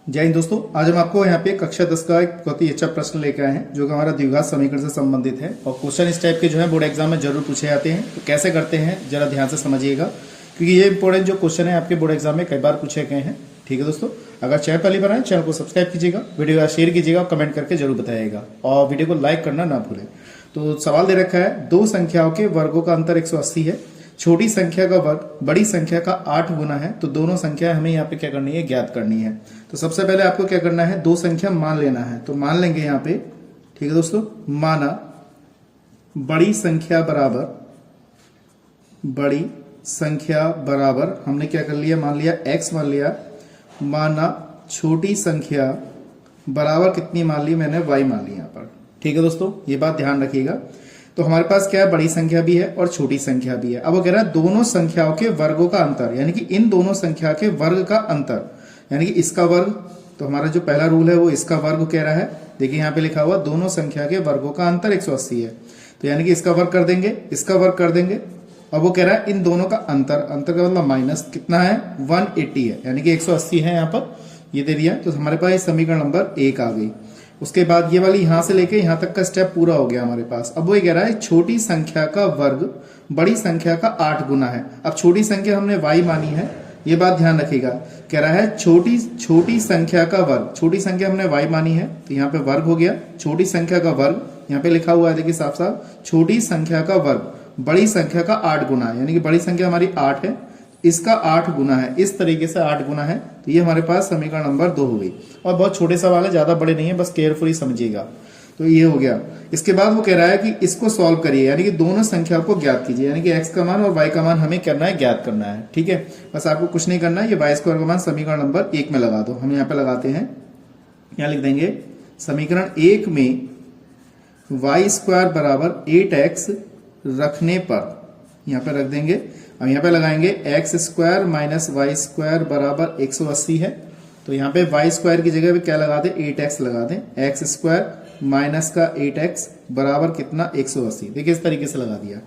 जय हिंद दोस्तों। आज हम आपको यहाँ पे कक्षा 10 का एक बहुत ही अच्छा प्रश्न लेकर आए हैं जो कि हमारा द्विघात समीकरण से संबंधित है और क्वेश्चन इस टाइप के जो है बोर्ड एग्जाम में जरूर पूछे जाते हैं। तो कैसे करते हैं जरा ध्यान से समझिएगा, क्योंकि ये इंपॉर्टेंट जो क्वेश्चन है आपके बोर्ड एग्जाम में कई बार पूछे गए हैं। ठीक है दोस्तों, अगर चैनल पहली बार आए चैनल को सब्सक्राइब कीजिएगा, वीडियो का शेयर कीजिएगा, कमेंट करके जरूर बताइएगा और वीडियो को लाइक करना ना भूलें। तो सवाल दे रखा है, दो संख्याओं के वर्गों का अंतर 180 है, छोटी संख्या का वर्ग बड़ी संख्या का 8 गुना है, तो दोनों संख्या हमें यहाँ पे क्या करनी है, ज्ञात करनी है। तो सबसे पहले आपको क्या करना है, दो संख्या मान लेना है। तो मान लेंगे यहाँ पे, ठीक है दोस्तों, माना बड़ी संख्या बराबर हमने क्या कर लिया, मान लिया x मान लिया, माना छोटी संख्या बराबर कितनी मान ली, मैंने y मान ली यहाँ पर। ठीक है दोस्तों, ये बात ध्यान रखिएगा। तो हमारे पास क्या है, बड़ी संख्या भी है और छोटी संख्या भी है। अब वो कह रहा है दोनों संख्याओं के वर्गों का अंतर, यानी कि इन दोनों संख्या के वर्ग का अंतर, यानी कि इसका वर्ग। तो हमारा जो पहला रूल है वो इसका वर्ग कह रहा है। देखिए यहाँ पे लिखा हुआ दोनों संख्या के वर्गों का अंतर 180 है, तो यानी कि इसका वर्ग कर देंगे, इसका वर्ग कर देंगे। अब वो कह रहा है इन दोनों का अंतर, अंतर का मतलब माइनस कितना है, 180 है, यानी कि 180 है यहाँ पर, ये दे दिया। तो हमारे पास समीकरण नंबर 1 आ गई। उसके बाद ये वाली यहां से लेके यहां तक का स्टेप पूरा हो गया हमारे पास। अब वो कह रहा है छोटी संख्या का वर्ग बड़ी संख्या का 8 गुना है। अब छोटी संख्या हमने y मानी है, ये बात ध्यान रखिएगा। कह रहा है छोटी संख्या का वर्ग, छोटी संख्या हमने y मानी है, तो यहाँ पे वर्ग हो गया। छोटी संख्या का वर्ग यहाँ पे लिखा हुआ है, देखिए साफ साफ, छोटी संख्या का वर्ग बड़ी संख्या का 8 गुना है, यानी कि बड़ी संख्या हमारी 8 है, इसका 8 गुना है, इस तरीके से 8 गुना है। तो ये हमारे पास समीकरण नंबर 2 हो गई। और बहुत छोटे सवाल है, ज्यादा बड़े नहीं है, बस केयरफुली समझिएगा। तो ये हो गया। इसके बाद वो कह रहा है कि इसको सॉल्व करिए, यानी कि दोनों संख्या को ज्ञात कीजिए, यानी कि x का मान और y का मान हमें करना है, ज्ञात करना है। ठीक है, बस आपको कुछ नहीं करना है, ये y स्क्वायर का मान समीकरण नंबर 1 में लगा दो। हम यहाँ पे लगाते हैं, यहाँ लिख देंगे समीकरण 1 में y स्क्वायर बराबर 8x रखने पर, यहाँ पे रख देंगे। अब यहाँ पे लगाएंगे x square minus y square बराबर 180 है, तो यहाँ पे वाई स्क्वायर की जगह पे क्या लगा दें, 8x लगा दें। एक्स स्क्वायर माइनस का 8x बराबर कितना, 180। देखिए इस तरीके से लगा दिया।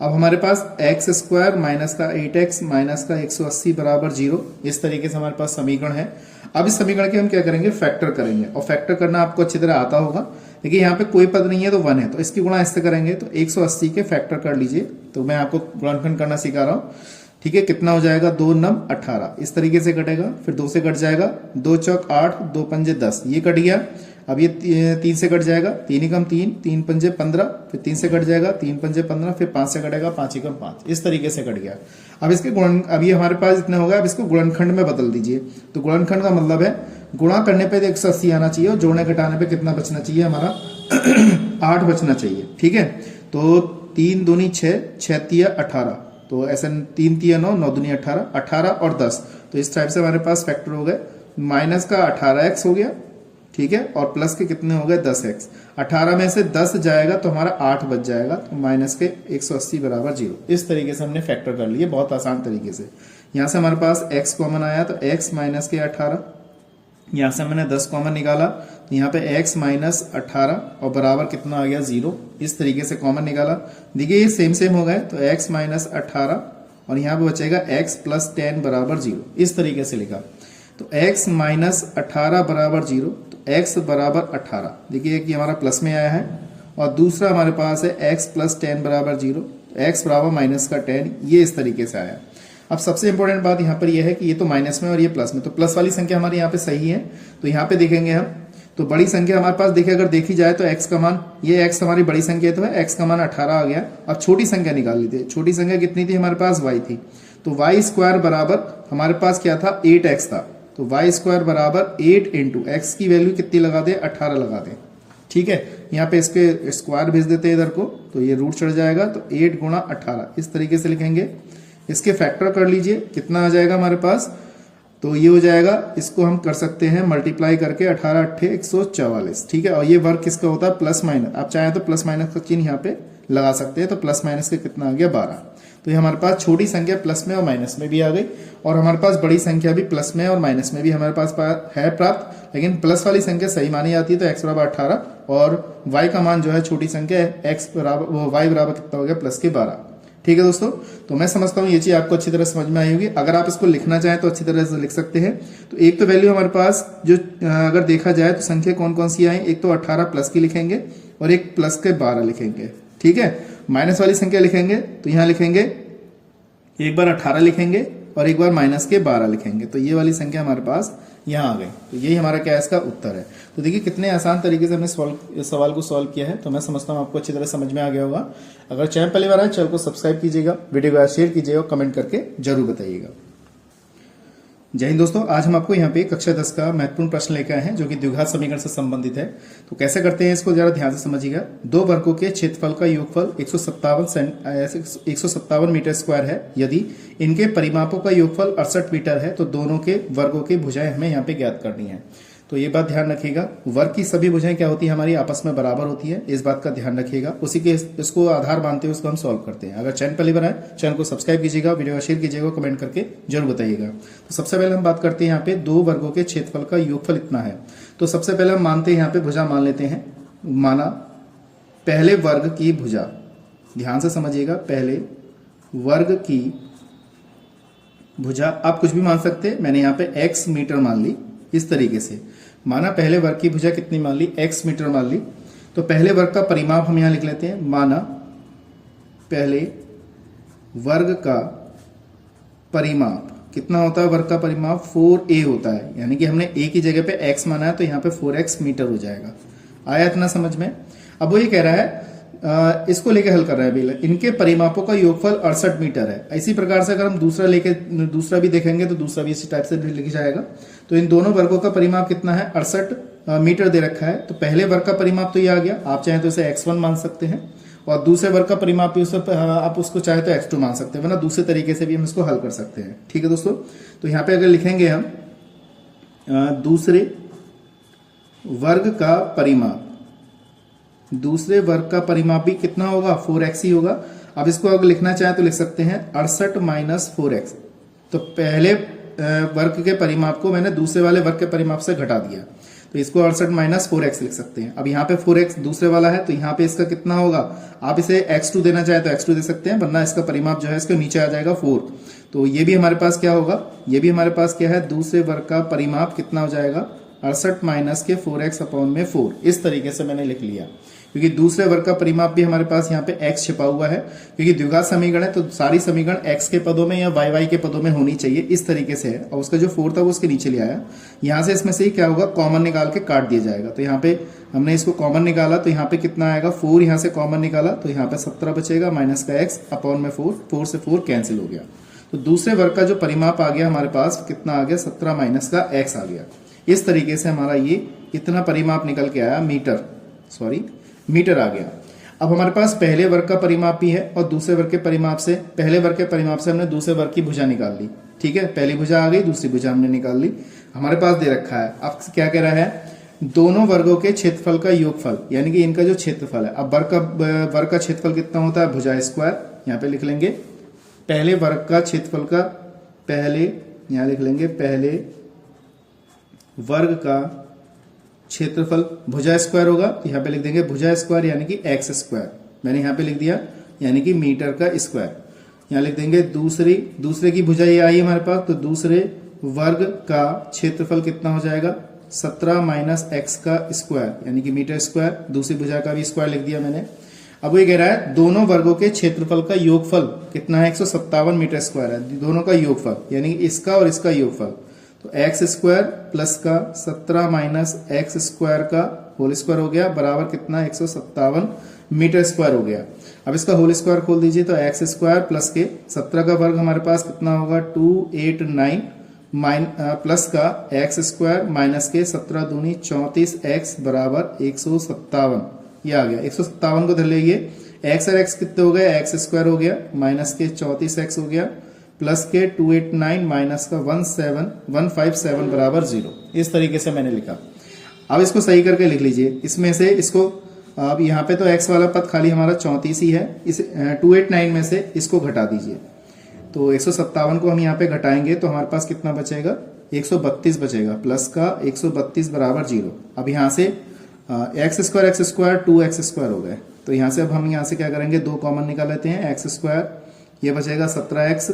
अब हमारे पास एक्स स्क्वायर माइनस का 8x माइनस का 180 बराबर 0, इस तरीके से हमारे पास समीकरण है। अब इस समीकरण के हम क्या करेंगे, फैक्टर करेंगे, और फैक्टर करना आपको अच्छी तरह आता होगा। देखिए यहाँ पे कोई पद नहीं है तो 1 है, तो इसकी गुणा इससे करेंगे, तो 180 के फैक्टर कर लीजिए। तो मैं आपको गुणनखंड करना सिखा रहा हूँ। ठीक है, कितना हो जाएगा, 2 9 18, इस तरीके से कटेगा। फिर 2 से कट जाएगा, 2 चौक 8, 2 पंजे 10, ये कट गया। अब ये 3 से कट जाएगा, 3 एकम 3, 3 पंजे 15, फिर 3 से कट जाएगा, 3 पंजे 15, फिर 5 से कटेगा, 5 एकम 5, इस तरीके से कट गया। अब इसके अब ये हमारे पास इतना होगा। अब इसको गुणनखंड में बदल दीजिए। तो गुणनखंड का मतलब है गुणा करने पे 180 आना चाहिए और जोड़ने घटाने पे कितना बचना चाहिए, हमारा 8 बचना चाहिए। ठीक है, तो 3 दूनी 6, 6 तिया 18, तो ऐसे 3 तिया 9, 9 दूनी 18, 18 और 10, तो इस टाइप से हमारे पास फैक्टर हो गए। माइनस का 18x हो गया, ठीक है, और प्लस के कितने हो गए, 10x। 18 में से 10 जाएगा तो हमारा 8 बच जाएगा, तो माइनस के 180 बराबर 0। इस तरीके से हमने फैक्टर कर लिए, बहुत आसान तरीके से। यहाँ से हमारे पास x कॉमन आया, तो x माइनस के 18, यहाँ से मैंने 10 कॉमन निकाला, तो यहाँ पे x माइनस 18 और बराबर कितना आ गया, 0। इस तरीके से कॉमन निकाला। देखिए ये सेम हो गए, तो x माइनस 18 और यहाँ पे बचेगा x प्लस 10 बराबर 0, इस तरीके से लिखा। तो x माइनस 18 बराबर 0, तो x बराबर 18। देखिए कि हमारा प्लस में आया है, और दूसरा हमारे पास है x प्लस 10 बराबर 0, तो x बराबर माइनस का 10, ये इस तरीके से आया। अब सबसे इंपॉर्टेंट बात यहाँ पर यह है कि ये तो माइनस में और ये प्लस में, तो प्लस वाली संख्या हमारी यहाँ पे सही है। तो यहाँ पे देखेंगे हम, तो बड़ी संख्या हमारे पास देखिए, अगर देखी जाए तो x का मान, ये x हमारी बड़ी संख्या तो है, x का मान 18 आ गया। अब छोटी संख्या निकाल लीजिए। छोटी संख्या कितनी थी हमारे पास, y थी, तो y स्क्वायर बराबर हमारे पास क्या था, 8x था, तो y स्क्वायर बराबर 8 इंटू x की वैल्यू कितनी लगा दे, 18 लगा दे। ठीक है, यहाँ पे इसके स्क्वायर भेज देते हैं इधर को, तो ये रूट चढ़ जाएगा, तो 8 गुणा 18, इस तरीके से लिखेंगे। इसके फैक्टर कर लीजिए, कितना आ जाएगा हमारे पास, तो ये हो जाएगा, इसको हम कर सकते हैं मल्टीप्लाई करके, 18 8 144। ठीक है, और ये वर्ग किसका होता है, प्लस माइनस। आप चाहें तो प्लस माइनस का चिन्ह यहाँ पे लगा सकते हैं, तो प्लस माइनस के कितना आ गया, 12। तो ये हमारे पास छोटी संख्या प्लस में और माइनस में भी आ गई, और हमारे पास बड़ी संख्या भी प्लस में और माइनस में भी हमारे पास है प्राप्त। लेकिन प्लस वाली संख्या सही मानी जाती है, तो x बराबर 18 और y का मान जो है छोटी संख्या है, x बराबर y बराबर कितना हो गया, प्लस के 12। ठीक है दोस्तों, तो मैं समझता हूँ ये चीज आपको अच्छी तरह समझ में आई होगी। अगर आप इसको लिखना चाहें तो अच्छी तरह से लिख सकते हैं। तो एक तो वैल्यू हमारे पास जो अगर देखा जाए तो संख्या कौन कौन सी आई, एक तो 18 प्लस की लिखेंगे और एक प्लस के 12 लिखेंगे। ठीक है, माइनस वाली संख्या लिखेंगे तो यहाँ लिखेंगे एक बार 18 लिखेंगे और एक बार माइनस के 12 लिखेंगे, तो ये वाली संख्या हमारे पास यहाँ आ गई। तो यही हमारा क्या है, इसका उत्तर है। तो देखिए कितने आसान तरीके से हमने इस सवाल को सॉल्व किया है। तो मैं समझता हूँ आपको अच्छी तरह समझ में आ गया होगा। अगर चैनल पहली बार आए चैनल को सब्सक्राइब कीजिएगा, वीडियो को शेयर कीजिएगा और कमेंट करके जरूर बताइएगा। जय हिंद दोस्तों, आज हम आपको यहाँ पे कक्षा 10 का महत्वपूर्ण प्रश्न लेकर आए हैं जो कि द्विघात समीकरण से संबंधित है। तो कैसे करते हैं इसको जरा ध्यान से समझिएगा। दो वर्गों के क्षेत्रफल का योगफल 157 मीटर स्क्वायर है। यदि इनके परिमापों का योगफल 68 मीटर है तो दोनों के वर्गों की भुजाएं हमें यहाँ पे ज्ञात करनी है। तो ये बात ध्यान रखिएगा, वर्ग की सभी भुजाएं क्या होती है, हमारी आपस में बराबर होती है, इस बात का ध्यान रखिएगा। उसी के इसको आधार मानते हुए उसको हम सॉल्व करते हैं। अगर चैनल पहली बार आए चैनल को सब्सक्राइब कीजिएगा, वीडियो को शेयर कीजिएगा, कमेंट करके जरूर बताइएगा। तो सबसे पहले हम बात करते हैं यहाँ पे दो वर्गों के क्षेत्रफल का योगफल इतना है। तो सबसे पहले हम मानते हैं यहाँ पे भुजा मान लेते हैं। माना पहले वर्ग की भुजा, ध्यान से समझिएगा, पहले वर्ग की भुजा आप कुछ भी मान सकते हैं। मैंने यहाँ पे x मीटर मान ली, इस तरीके से माना पहले वर्ग की भुजा कितनी मान ली, x मीटर मान ली। तो पहले वर्ग का परिमाप हम यहां लिख लेते हैं। माना पहले वर्ग का परिमाप कितना होता है, वर्ग का परिमाप 4a होता है, यानी कि हमने a की जगह पे x माना है तो यहाँ पे 4x मीटर हो जाएगा। आया इतना समझ में। अब वो ये कह रहा है इसको लेके हल कर रहा है बिल, इनके परिमापों का योगफल 68 मीटर है। इसी प्रकार से अगर हम दूसरा भी देखेंगे तो दूसरा भी इसी टाइप से लिख जाएगा। तो इन दोनों वर्गों का परिमाप कितना है, 68 मीटर दे रखा है। तो पहले वर्ग का परिमाप तो ये आ गया, आप चाहें तो इसे x1 मान सकते हैं, और दूसरे वर्ग का परिमाप भी आप उसको चाहे तो x2 मान सकते हैं, वरना दूसरे तरीके से भी हम इसको हल कर सकते हैं। ठीक है दोस्तों, तो यहाँ पे अगर लिखेंगे हम दूसरे वर्ग का परिमाप, दूसरे वर्ग का परिमाप भी कितना होगा, 4x ही होगा। अब इसको अगर लिखना चाहें तो लिख सकते हैं 68 माइनस 4x। तो पहले वर्ग के परिमाप को मैंने दूसरे वाले वर्ग के परिमाप से घटा दिया, तो इसको 68 माइनस 4x लिख सकते हैं। अब यहाँ पे 4x दूसरे वाला है तो यहाँ पे इसका कितना होगा, आप इसे x2 देना चाहे तो x2 दे सकते हैं, वरना इसका परिमाप जो है इसके नीचे आ जाएगा 4। तो ये भी हमारे पास क्या होगा, ये भी हमारे पास क्या है, दूसरे वर्ग का परिमाप कितना हो जाएगा, 68 माइनस के 4x अपॉन में 4। इस तरीके से मैंने लिख लिया, क्योंकि दूसरे वर्ग का परिमाप भी हमारे पास यहाँ पे x छिपा हुआ है। क्योंकि द्विघात समीकरण है तो सारी समीकरण x के पदों में या y के पदों में होनी चाहिए, इस तरीके से है। और उसका जो 4 था वो उसके नीचे ले आया। यहाँ से इसमें से ही क्या होगा, कॉमन निकाल के काट दिया जाएगा। तो यहाँ पे हमने इसको कॉमन निकाला तो यहाँ पे कितना आएगा, 4 यहाँ से कॉमन निकाला तो यहाँ पे 17 बचेगा माइनस का x अपॉन में 4 से 4 कैंसिल हो गया। तो दूसरे वर्ग का जो परिमाप आ गया हमारे पास कितना आ गया, 17 माइनस का x आ गया। इस तरीके से हमारा ये इतना परिमाप निकल के आया, मीटर आ गया। अब हमारे पास पहले वर्ग का परिमाप भी है और दूसरे वर्ग के परिमाप से, पहले वर्ग के परिमाप से हमने दूसरे वर्ग की भुजा निकाल ली। ठीक है, पहली भुजा आ गई, दूसरी भुजा हमने निकाल ली, हमारे पास दे रखा है। अब क्या कह रहा है, दोनों वर्गों के क्षेत्रफल का योगफल, यानी कि इनका जो क्षेत्रफल है। अब वर्ग का क्षेत्रफल कितना होता है, भुजा स्क्वायर, यहाँ पे लिख लेंगे पहले वर्ग का क्षेत्रफल का, पहले यहाँ लिख लेंगे पहले वर्ग का क्षेत्रफल भुजा स्क्वायर होगा, यहाँ पे लिख देंगे भुजा स्क्वायर यानी कि x स्क्वायर, मैंने यहाँ पे लिख दिया यानी कि मीटर का स्क्वायर। यहाँ लिख देंगे दूसरे की भुजा ये आई हमारे पास, तो दूसरे वर्ग का क्षेत्रफल कितना हो जाएगा, 17 माइनस x का स्क्वायर यानी कि मीटर स्क्वायर। दूसरी भुजा का भी स्क्वायर लिख दिया मैंने। अब ये कह रहा है दोनों वर्गों के क्षेत्रफल का योगफल कितना है, 157 मीटर स्क्वायर है, दोनों का योगफल यानी कि इसका और इसका योगफल। तो x स्क्वायर प्लस का 17 माइनस x स्क्वायर का होल स्क्वायर हो गया बराबर कितना, 157 मीटर स्क्वायर हो गया। अब इसका होल स्क्वायर खोल दीजिए तो x स्क्वायर प्लस के 17 का वर्ग हमारे पास कितना होगा, 289 प्लस का x स्क्वायर माइनस के 17 दूनी 34x बराबर 157। ये आ गया, 157 को धर लीजिए, x और x कितने हो गए, x स्क्वायर हो गया माइनस के 34x हो गया प्लस के 289 माइनस का 157 बराबर 0। इस तरीके से मैंने लिखा। अब इसको सही करके लिख लीजिए, इसमें से इसको, अब यहाँ पे तो x वाला पद खाली हमारा 34 ही है, इस 289 में से इसको घटा दीजिए। तो 157 को हम यहाँ पे घटाएंगे तो हमारे पास कितना बचेगा, 132 बचेगा, प्लस का 132 बराबर 0। अब यहाँ से x स्क्वायर 2x स्क्वायर हो गए, तो यहाँ से अब हम यहाँ से क्या करेंगे, 2 कॉमन निकाल लेते हैं, x स्क्वायर ये बचेगा 17x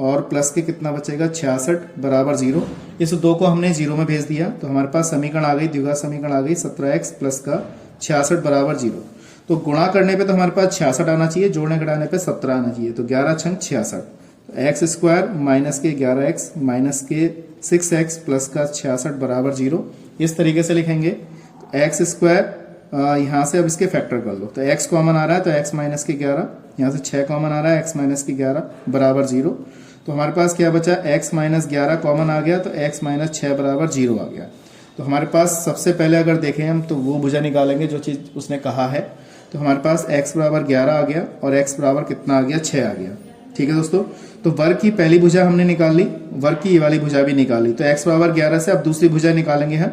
और प्लस के कितना बचेगा 66 बराबर 0। इस 2 को हमने 0 में भेज दिया तो हमारे पास समीकरण आ गई, द्विघात समीकरण आ गई 17x प्लस का 66 बराबर 0। तो गुणा करने पे तो हमारे पास 66 आना चाहिए, जोड़ने घटाने पे 17 आना चाहिए। तो 11 छंग 66, एक्स स्क्वायर माइनस के 11x माइनस के 6x प्लस का 66 बराबर 0। इस तरीके से लिखेंगे। एक्स स्क्वायर यहाँ से अब इसके फैक्टर कर लो, तो x कॉमन आ रहा है तो x माइनस के 11, यहाँ से 6 कॉमन आ रहा है x माइनस के 11 बराबर 0। तो हमारे पास क्या बचा, x माइनस 11 कॉमन आ गया तो x माइनस 6 बराबर 0 आ गया। तो हमारे पास सबसे पहले अगर देखें हम तो वो भुजा निकालेंगे जो चीज़ उसने कहा है। तो हमारे पास x बराबर 11 आ गया और x बराबर कितना आ गया, 6 आ गया। ठीक है दोस्तों, तो वर्ग की पहली भुजा हमने निकाल ली, वर्ग की ये वाली भुजा भी निकाली। तो x बराबर 11 से अब दूसरी भुजा निकालेंगे हम।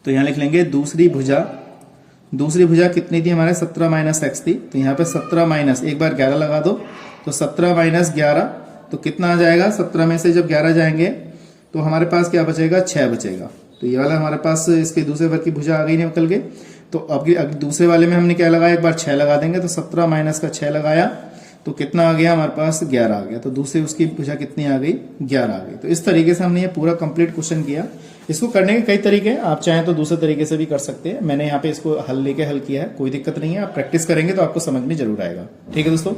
तो यहाँ लिख लेंगे दूसरी भुजा कितनी थी हमारे, 17 माइनस एक्स थी। तो यहाँ पे 17 माइनस, एक बार 11 लगा दो तो 17 माइनस 11 तो कितना आ जाएगा, 17 में से जब 11 जाएंगे तो हमारे पास क्या बचेगा, 6 बचेगा। तो ये वाला हमारे पास इसके दूसरे वर्ग की भुजा आ गई निकल के। तो अब दूसरे वाले में हमने क्या लगाया, एक बार 6 लगा देंगे। तो 17 माइनस का 6 लगाया तो कितना आ गया हमारे पास, 11 आ गया। तो दूसरी उसकी भुजा कितनी आ गई, 11 आ गई। तो इस तरीके से हमने ये पूरा कंप्लीट क्वेश्चन किया। इसको करने के कई तरीके हैं, आप चाहें तो दूसरे तरीके से भी कर सकते हैं। मैंने यहाँ पे इसको हल किया है, कोई दिक्कत नहीं है। आप प्रैक्टिस करेंगे तो आपको समझ में जरूर आएगा। ठीक है दोस्तों।